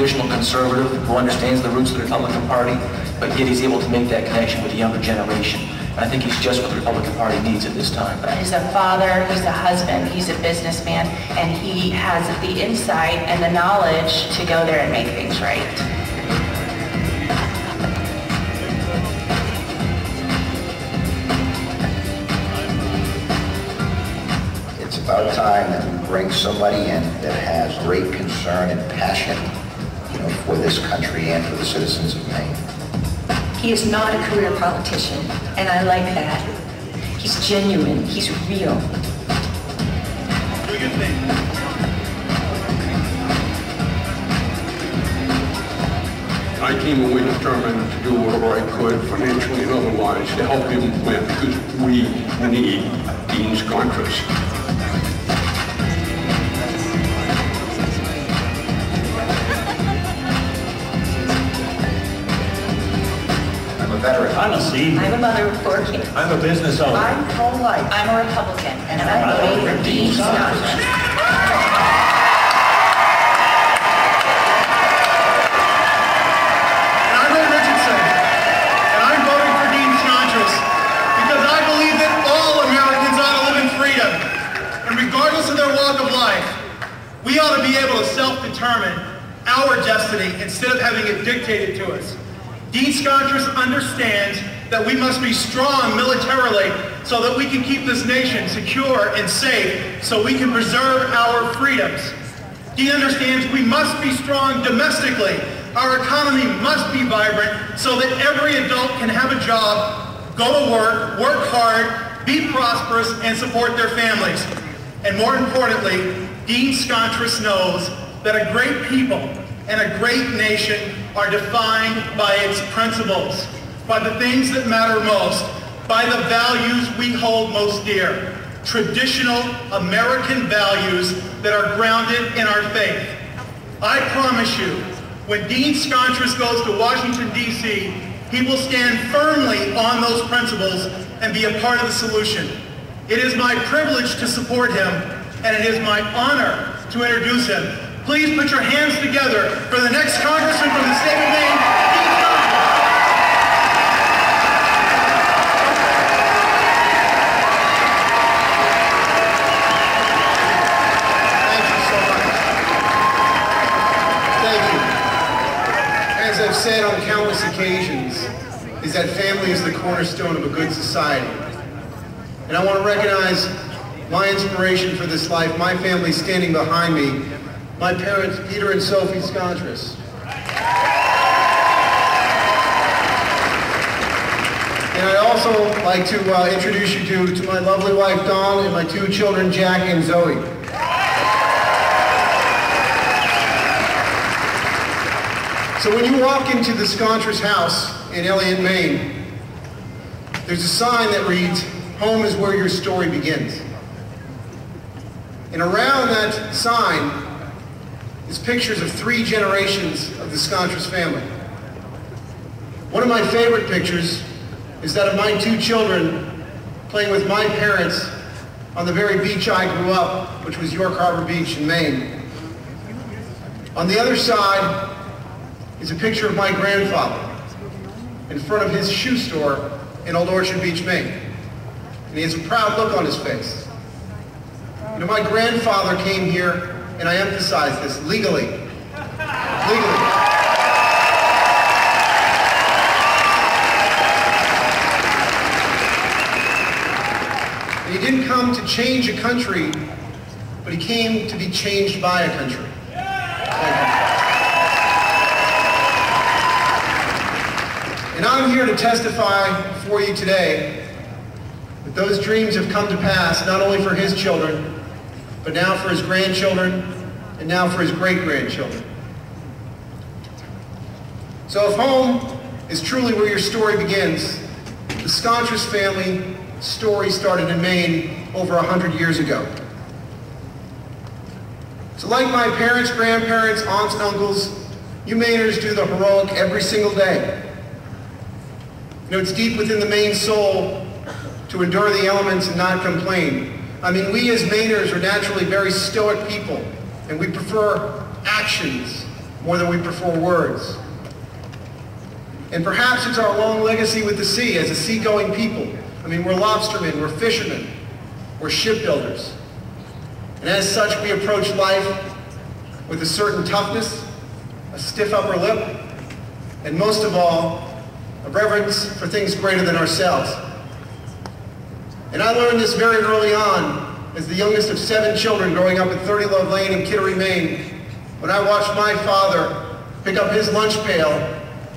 traditional conservative who understands the roots of the Republican Party, but yet he's able to make that connection with the younger generation. And I think he's just what the Republican Party needs at this time. He's a father, he's a husband, he's a businessman, and he has the insight and the knowledge to go there and make things right. It's about time that we bring somebody in that has great concern and passion, for this country and for the citizens of Maine. He is not a career politician, and I like that. He's genuine, he's real. Do your thing. I came away determined to do whatever I could, financially and otherwise, to help him win, because we need Dean Scontras. Veteran. I'm a senior. I'm a mother of 4 kids. I'm a business owner. I'm pro-life. I'm a Republican, and I'm voting for Dean Scontras. And I'm Ray Richardson, and I'm voting for Dean Scontras because I believe that all Americans ought to live in freedom. And regardless of their walk of life, we ought to be able to self-determine our destiny instead of having it dictated to us. Dean Scontras understands that we must be strong militarily so that we can keep this nation secure and safe so we can preserve our freedoms. Dean understands we must be strong domestically. Our economy must be vibrant so that every adult can have a job, go to work hard, be prosperous, and support their families. And more importantly, Dean Scontras knows that a great people and a great nation are defined by its principles, by the things that matter most, by the values we hold most dear, traditional American values that are grounded in our faith. I promise you, when Dean Scontras goes to Washington, D.C., he will stand firmly on those principles and be a part of the solution. It is my privilege to support him, and it is my honor to introduce him. Please put your hands together for the next congressman from the state of Maine, Dean Scontras. Thank you so much. Thank you. As I've said on countless occasions, is that family is the cornerstone of a good society. And I want to recognize my inspiration for this life, my family standing behind me, my parents, Peter and Sophie Scontras. And I'd also like to introduce you to my lovely wife, Dawn, and my 2 children, Jack and Zoe. So when you walk into the Scontras house in Elliott, Maine, there's a sign that reads, "Home is where your story begins." And around that sign is pictures of 3 generations of the Scontras family. One of my favorite pictures is that of my 2 children playing with my parents on the very beach I grew up, which was York Harbor Beach in Maine. On the other side is a picture of my grandfather in front of his shoe store in Old Orchard Beach, Maine. And he has a proud look on his face. My grandfather came here, and I emphasize this, legally. Legally. And he didn't come to change a country, but he came to be changed by a country. And I'm here to testify for you today that those dreams have come to pass, not only for his children, but now for his grandchildren, and now for his great-grandchildren. So if home is truly where your story begins, the Scontras family story started in Maine over 100 years ago. So like my parents, grandparents, aunts, and uncles, you Mainers do the heroic every single day. It's deep within the Maine soul to endure the elements and not complain. I mean, we as Mainers are naturally very stoic people, and we prefer actions more than we prefer words. And perhaps it's our long legacy with the sea as a seagoing people. I mean, we're lobstermen, we're fishermen, we're shipbuilders. And as such, we approach life with a certain toughness, a stiff upper lip, and most of all, a reverence for things greater than ourselves. And I learned this very early on as the youngest of 7 children growing up at 30 Love Lane in Kittery, Maine, when I watched my father pick up his lunch pail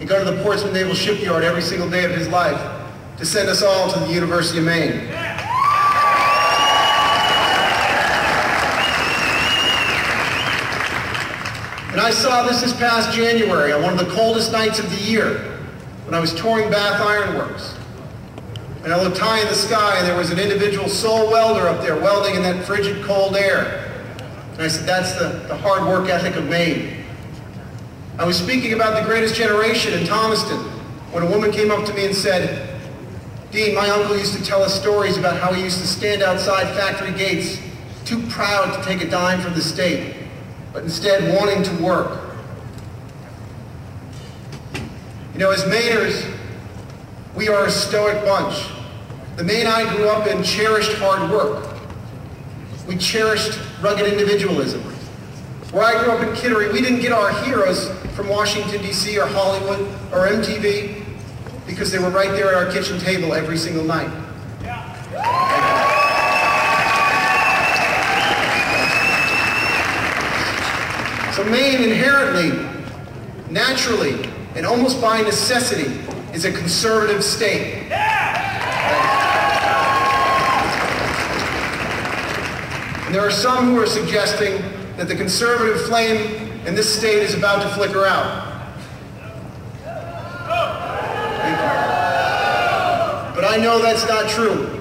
and go to the Portsmouth Naval Shipyard every single day of his life to send us all to the University of Maine. And I saw this past January on one of the coldest nights of the year when I was touring Bath Ironworks. And I looked high in the sky and there was an individual sole welder up there welding in that frigid cold air. And I said, that's the hard work ethic of Maine. I was speaking about the greatest generation in Thomaston when a woman came up to me and said, Dean, my uncle used to tell us stories about how he used to stand outside factory gates, too proud to take a dime from the state, but instead wanting to work. You know, as Mainers, we are a stoic bunch. The Maine I grew up in cherished hard work. We cherished rugged individualism. Where I grew up in Kittery, we didn't get our heroes from Washington, D.C. or Hollywood or MTV because they were right there at our kitchen table every single night. So Maine inherently, naturally, and almost by necessity is a conservative state. And there are some who are suggesting that the conservative flame in this state is about to flicker out. But I know that's not true,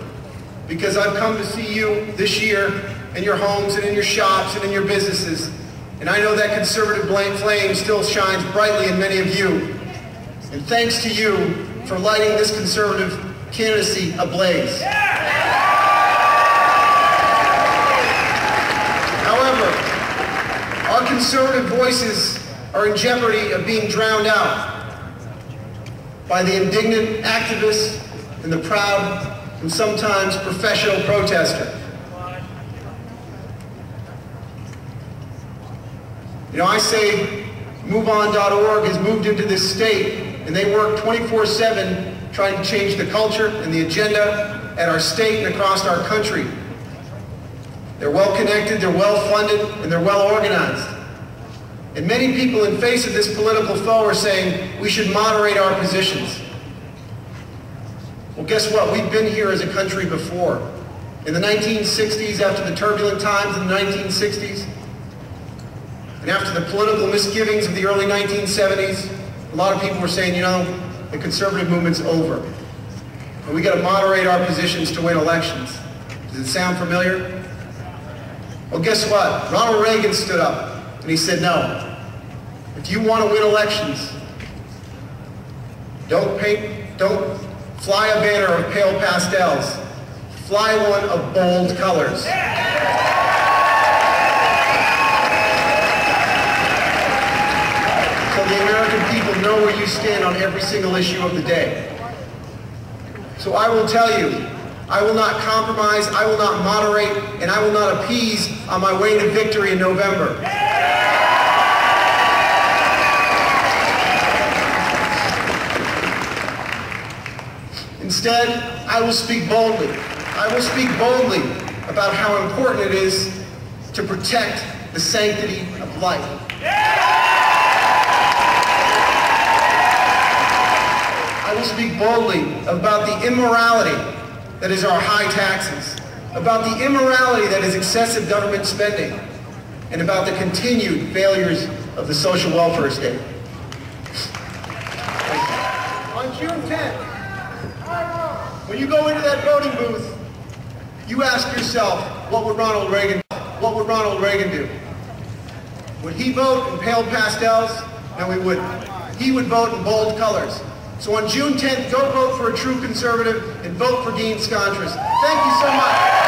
because I've come to see you this year in your homes and in your shops and in your businesses, and I know that conservative flame still shines brightly in many of you. And thanks to you for lighting this conservative candidacy ablaze. However, our conservative voices are in jeopardy of being drowned out by the indignant activists and the proud and sometimes professional protester. You know, I say MoveOn.org has moved into this state, and they work 24/7 trying to change the culture and the agenda at our state and across our country. They're well connected, they're well funded, and they're well organized. And many people in face of this political foe are saying we should moderate our positions. Well, guess what? We've been here as a country before. In the 1960s, after the turbulent times in the 1960s, and after the political misgivings of the early 1970s, a lot of people were saying, you know, the conservative movement's over. And we got to moderate our positions to win elections. Does it sound familiar? Well, guess what? Ronald Reagan stood up and he said, no. If you want to win elections, don't fly a banner of pale pastels. Fly one of bold colors. So the American people know where you stand on every single issue of the day. So I will tell you, I will not compromise, I will not moderate, and I will not appease on my way to victory in November. Instead, I will speak boldly. I will speak boldly about how important it is to protect the sanctity of life. I will speak boldly about the immorality that is our high taxes, about the immorality that is excessive government spending, and about the continued failures of the social welfare state. On June 10th, when you go into that voting booth, you ask yourself, what would Ronald Reagan do? Would he vote in pale pastels? No, he wouldn't. He would vote in bold colors. So on June 10th, go vote for a true conservative and vote for Dean Scontras. Thank you so much.